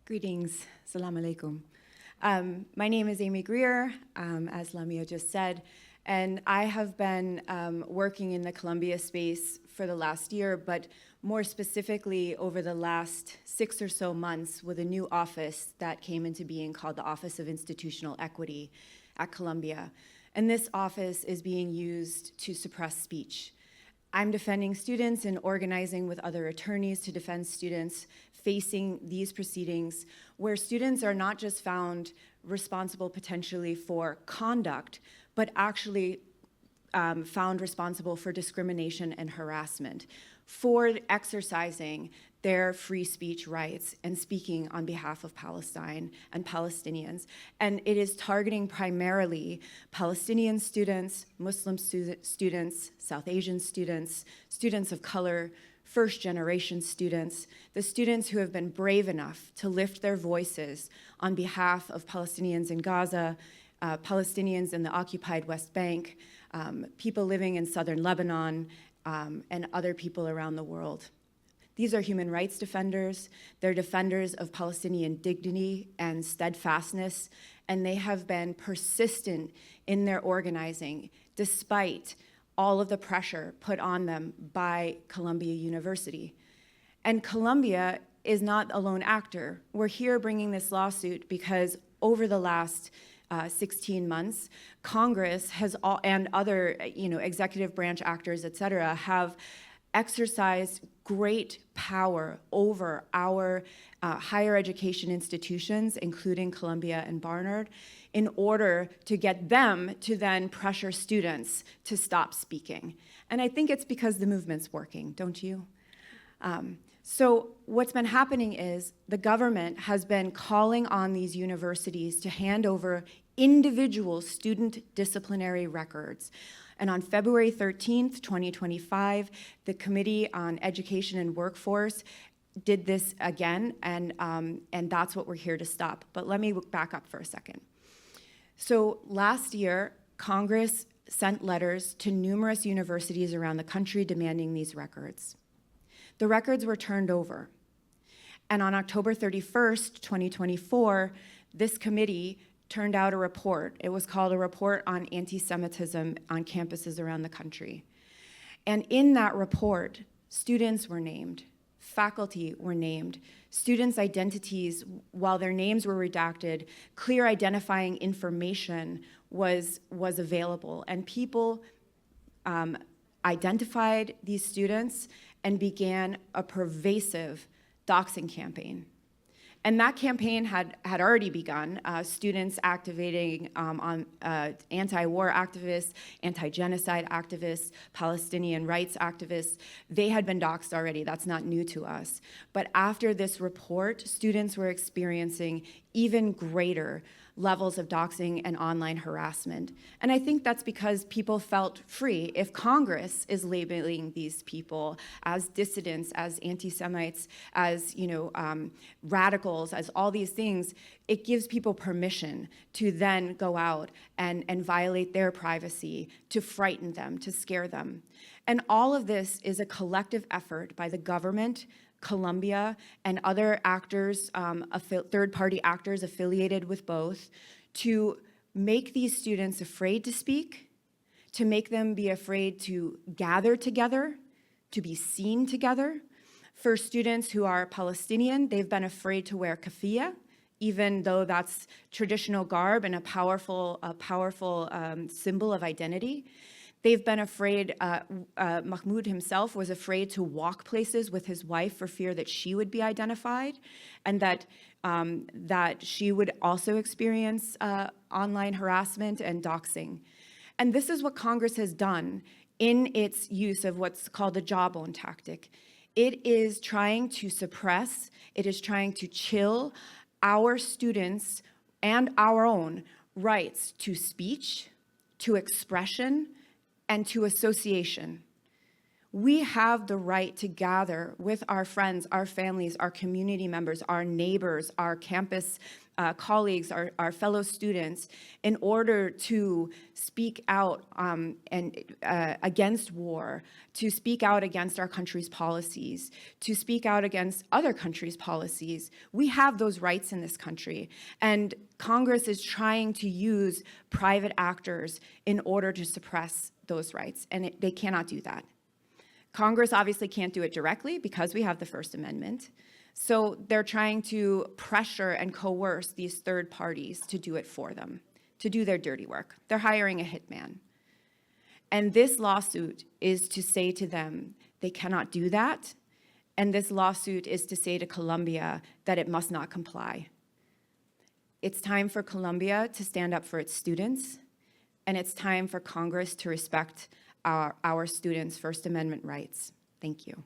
Greetings, Assalamu alaikum. My name is Amy Greer, as Lamia just said, and I have been working in the Columbia space for the last year, but more specifically over the last 6 or so months with a new office that came into being called the Office of Institutional Equity at Columbia. And this office is being used to suppress speech. I'm defending students and organizing with other attorneys to defend students facing these proceedings where students are not just found responsible potentially for conduct, but actually found responsible for discrimination and harassment for exercising their free speech rights and speaking on behalf of Palestine and Palestinians. And it is targeting primarily Palestinian students, Muslim students, South Asian students, students of color, first-generation students, the students who have been brave enough to lift their voices on behalf of Palestinians in Gaza, Palestinians in the occupied West Bank, people living in southern Lebanon, and other people around the world. These are human rights defenders. They're defenders of Palestinian dignity and steadfastness, and they have been persistent in their organizing despite all of the pressure put on them by Columbia University. And Columbia is not a lone actor. We're here bringing this lawsuit because over the last 16 months, Congress has and other executive branch actors, et cetera, have exercised great power over our higher education institutions, including Columbia and Barnard, in order to get them to then pressure students to stop speaking. And I think it's because the movement's working, don't you? So what's been happening is the government has been calling on these universities to hand over individual student disciplinary records. And on February 13th, 2025, the Committee on Education and Workforce did this again, and that's what we're here to stop. But let me back up for a second. So last year, Congress sent letters to numerous universities around the country demanding these records. The records were turned over. And on October 31st, 2024, this committee turned out a report. It was called a report on anti-Semitism on campuses around the country. And in that report, students were named, faculty were named, students' identities, while their names were redacted, clear identifying information was available. And people identified these students and began a pervasive doxing campaign. And that campaign had already begun, students activating on anti-war activists, anti-genocide activists, Palestinian rights activists. They had been doxed already, that's not new to us. But after this report, students were experiencing even greater levels of doxing and online harassment. And I think that's because people felt free. If Congress is labeling these people as dissidents, as anti-Semites, as radicals, as all these things, it gives people permission to then go out and violate their privacy, to frighten them, to scare them. And all of this is a collective effort by the government, Columbia, and other actors, third-party actors affiliated with both, to make these students afraid to speak, to make them be afraid to gather together, to be seen together. For students who are Palestinian, they've been afraid to wear keffiyeh, even though that's traditional garb and a powerful symbol of identity. They've been afraid, Mahmoud himself was afraid to walk places with his wife for fear that she would be identified and that she would also experience online harassment and doxing. And this is what Congress has done in its use of what's called the jawbone tactic. It is trying to suppress, it is trying to chill our students and our own rights to speech, to expression, and to association. We have the right to gather with our friends, our families, our community members, our neighbors, our campus colleagues, our fellow students, in order to speak out against war, to speak out against our country's policies, to speak out against other countries' policies. We have those rights in this country, and Congress is trying to use private actors in order to suppress those rights, and they cannot do that. Congress obviously can't do it directly because we have the First Amendment. So they're trying to pressure and coerce these third parties to do it for them, to do their dirty work. They're hiring a hitman. And this lawsuit is to say to them, they cannot do that. And this lawsuit is to say to Columbia that it must not comply. It's time for Columbia to stand up for its students, and it's time for Congress to respect our students' First Amendment rights. Thank you.